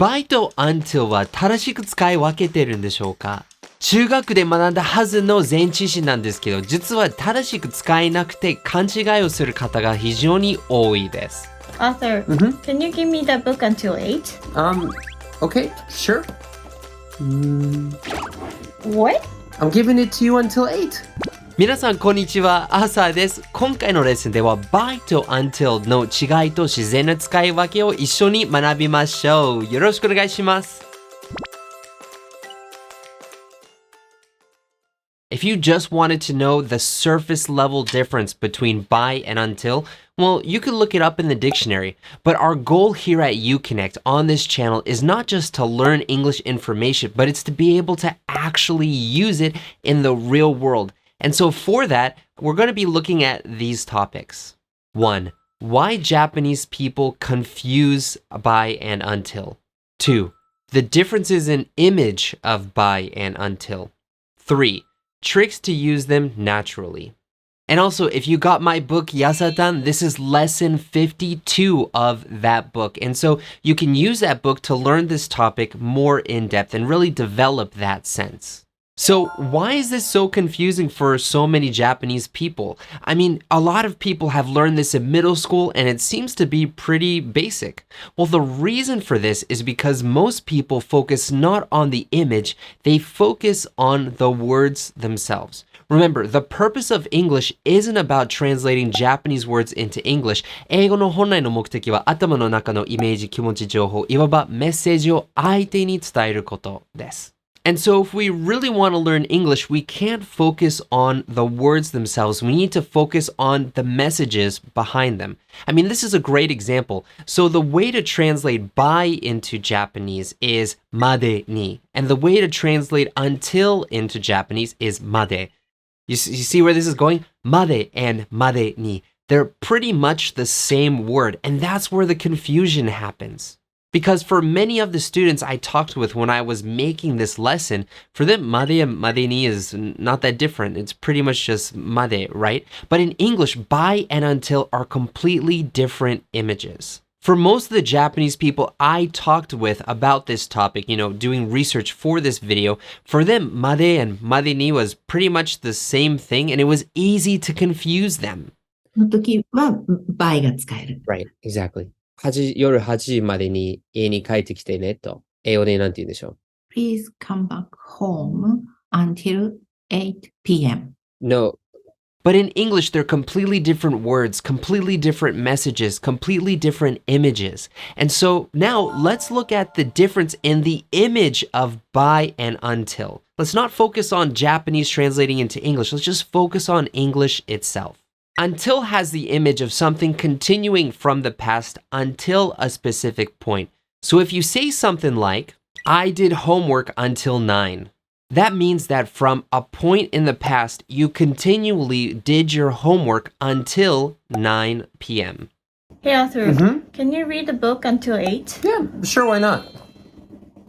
by と until は正しく使い分けてるんでしょうか？中学で学んだはずの前置詞なんですけど、実は正しく使えなくて勘違いをする方が非常に多いです。Arthur, can you give me the book until 8? Okay, sure. What? I'm giving it to you until 8. 皆さんこんにちは、アーサーです。今回のレッスンでは by と until の違いと自然な使い分けを一緒に学びましょう。よろしくお願いします。If you just wanted to know the surface level difference between by and until, well, you could look it up in the dictionary. But our goal here at IU-Connect on this channel is not just to learn English information, but it's to be able to actually use it in the real world. And so for that, we're going to be looking at these topics. 1. Why Japanese people confuse by and until. 2. The differences in image of by and until. 3. Tricks to use them naturally. And also, if you got my book, Yasatan, this is lesson 52 of that book. And so you can use that book to learn this topic more in depth and really develop that sense. So why is this so confusing for so many Japanese people? I mean, a lot of people have learned this in middle school and it seems to be pretty basic. Well, the reason for this is because most people focus not on the image, they focus on the words themselves. Remember, the purpose of English isn't about translating Japanese words into English. 英語の本来の目的は頭の中のイメージ、気持ち、情報、いわばメッセージを相手に伝えることです。And so if we really want to learn English, we can't focus on the words themselves. We need to focus on the messages behind them. I mean, this is a great example. So the way to translate by into Japanese is made ni. And the way to translate until into Japanese is made. You see where this is going? Made and made ni. They're pretty much the same word. And that's where the confusion happens. Because for many of the students I talked with when I was making this lesson, for them, made and made ni is not that different. It's pretty much just made, right? But in English, by and until are completely different images. For most of the Japanese people I talked with about this topic, doing research for this video, for them, made and made ni was pretty much the same thing, and it was easy to confuse them. その時はbyが使える。 Right, exactly. 夜8時までに家に帰ってきてねと。英語でなんて言うんでしょう？ Please come back home until 8 p.m. No. But in English, they're completely different words, completely different messages, completely different images. And so now let's look at the difference in the image of by and until. Let's not focus on Japanese translating into English. Let's just focus on English itself. Until has the image of something continuing from the past until a specific point. So if you say something like, I did homework until 9, that means that from a point in the past, you continually did your homework until 9 p.m. Hey Arthur, can you read the book until 8? Yeah, sure, why not?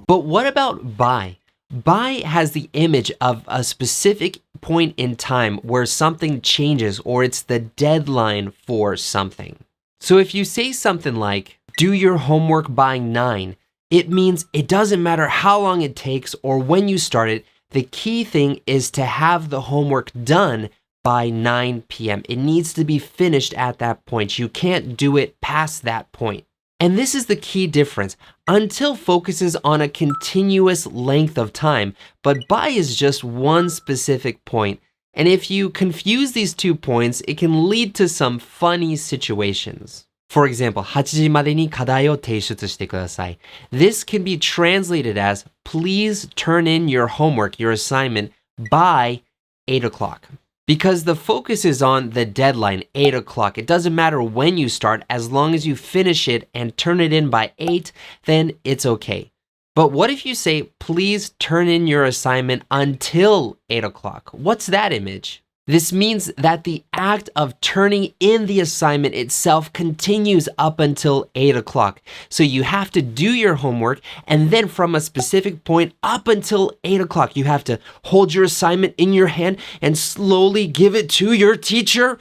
But what about by? By has the image of a specific point in time where something changes or it's the deadline for something. So if you say something like, do your homework by 9, it means it doesn't matter how long it takes or when you start it. The key thing is to have the homework done by 9 p.m. It needs to be finished at that point. You can't do it past that point. And this is the key difference. Until focuses on a continuous length of time, but by is just one specific point. And if you confuse these 2 points, it can lead to some funny situations. For example, 8時までに課題を提出してください. This can be translated as, please turn in your homework, your assignment, by 8 o'clock. Because the focus is on the deadline, 8 o'clock. It doesn't matter when you start, as long as you finish it and turn it in by 8, then it's okay. But what if you say, please turn in your assignment until 8 o'clock? What's that image? This means that the act of turning in the assignment itself continues up until 8 o'clock. So you have to do your homework, and then from a specific point up until 8 o'clock, you have to hold your assignment in your hand and slowly give it to your teacher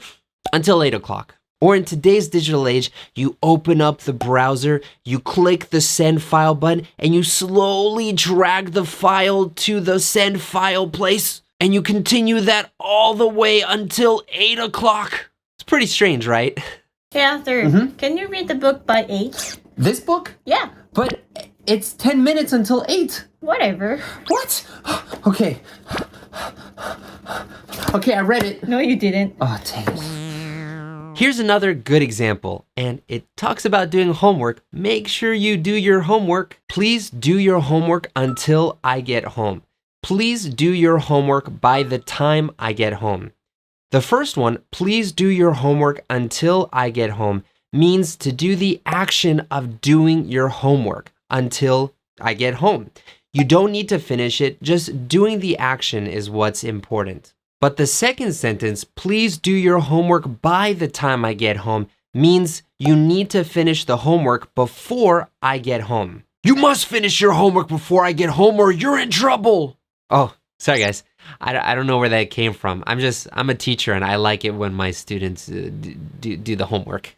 until 8 o'clock. Or in today's digital age, you open up the browser, you click the send file button, and you slowly drag the file to the send file place, and you continue that all the way until 8 o'clock. It's pretty strange, right? Hey, Arthur, can you read the book by 8? This book? Yeah, But it's 10 minutes until 8. whatever. What? Okay. Okay, I read it. No, you didn't. Oh, dang it. Here's another good example, and it talks about doing homework. Make sure you do your homework. Please do your homework until I get home. Please do your homework by the time I get home. The first one, please do your homework until I get home, means to do the action of doing your homework until I get home. You don't need to finish it, just doing the action is what's important. But the second sentence, please do your homework by the time I get home, means you need to finish the homework before I get home. You must finish your homework before I get home or you're in trouble. Oh, sorry guys. I don't know where that came from. I'm a teacher and I like it when my students do the homework.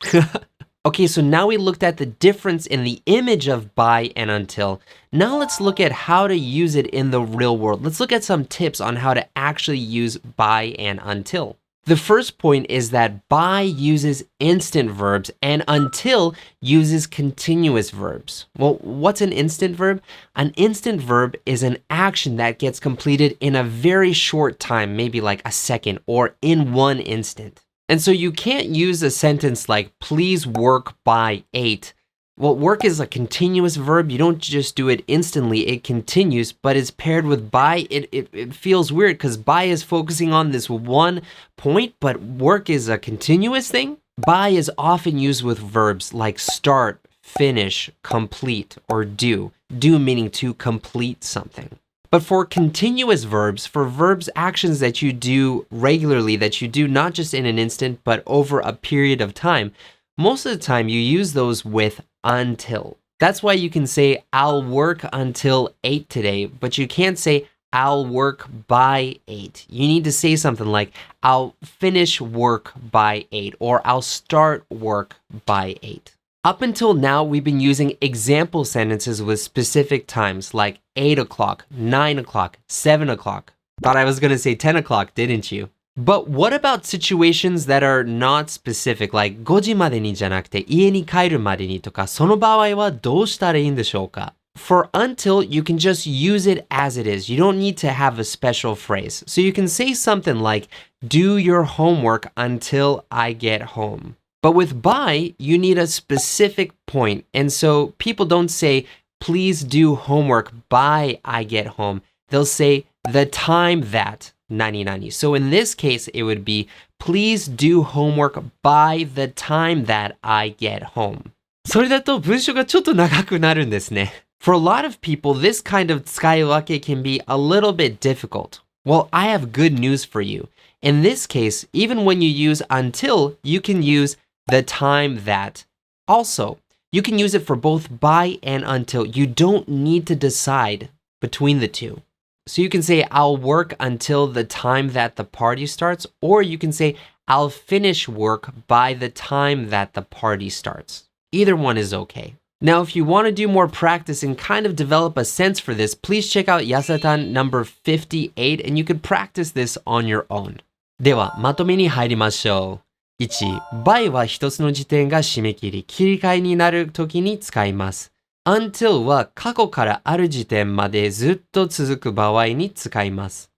Okay, so now we looked at the difference in the image of by and until. Now let's look at how to use it in the real world. Let's look at some tips on how to actually use by and until. The first point is that by uses instant verbs and until uses continuous verbs. Well, what's an instant verb? An instant verb is an action that gets completed in a very short time, maybe like a second or in one instant. And so you can't use a sentence like, please work by 8. Well, work is a continuous verb. You don't just do it instantly. It continues, but it's paired with by. It feels weird because by is focusing on this one point, but work is a continuous thing. By is often used with verbs like start, finish, complete, or do. Do meaning to complete something. But for continuous verbs, for verbs, actions that you do regularly, that you do not just in an instant, but over a period of time, most of the time you use those with until. That's why you can say, I'll work until 8 today, but you can't say, I'll work by 8. You need to say something like, I'll finish work by 8, or I'll start work by 8. Up until now, we've been using example sentences with specific times like 8 o'clock, 9 o'clock, 7 o'clock. Thought I was going to say 10 o'clock, didn't you? But what about situations that are not specific, like 5時までにじゃなくて家に帰るまでにとか、その場合はどうしたらいいんでしょうか? For until, you can just use it as it is. You don't need to have a special phrase. So you can say something like, do your homework until I get home. But with by, you need a specific point. And so people don't say, please do homework by I get home. They'll say the time that 何々. So in this case, it would be, please do homework by the time that I get home. それだと文章がちょっと長くなるんですね. For a lot of people, this kind of 使い分け can be a little bit difficult. Well, I have good news for you. In this case, even when you use until, you can use the time that. Also, you can use it for both by and until. You don't need to decide between the two. So you can say, I'll work until the time that the party starts, or you can say, I'll finish work by the time that the party starts. Either one is okay. Now, if you want to do more practice and kind of develop a sense for this, please check out Yasatan number 58, and you could practice this on your own. では、まとめに入りましょう。1. by は一つの時点が締め切り、切り替えになるときに使います。until は過去からある時点までずっと続く場合に使います。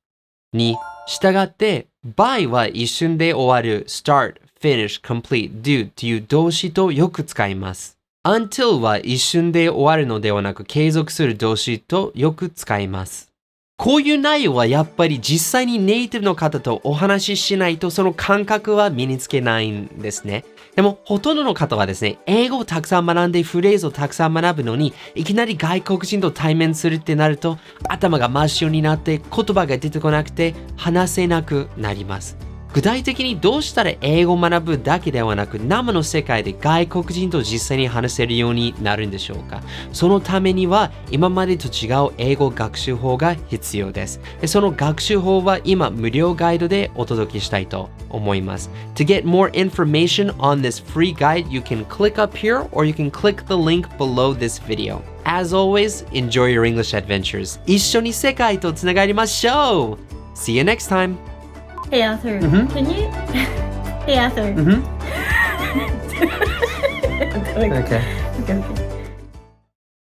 2. 従って、by は一瞬で終わる start, finish, complete, do という動詞とよく使います。until は一瞬で終わるのではなく継続する動詞とよく使います。こういう内容はやっぱり実際にネイティブの方とお話ししないとその感覚は身につけないんですね。でもほとんどの方はですね、英語をたくさん学んでフレーズをたくさん学ぶのにいきなり外国人と対面するってなると頭が真っ白になって言葉が出てこなくて話せなくなります。具体的にどうしたら英語を学ぶだけではなく、生の世界で外国人と実際に話せるようになるんでしょうか。そのためには今までと違う英語学習法が必要です。その学習法は今無料ガイドでお届けしたいと思います。To get more information on this free guide, you can click up here or you can click the link below this video. As always, enjoy your English adventures. 一緒に世界とつながりましょう See you next time! Hey Arthur, can you? Hey Arthur. Okay. Okay.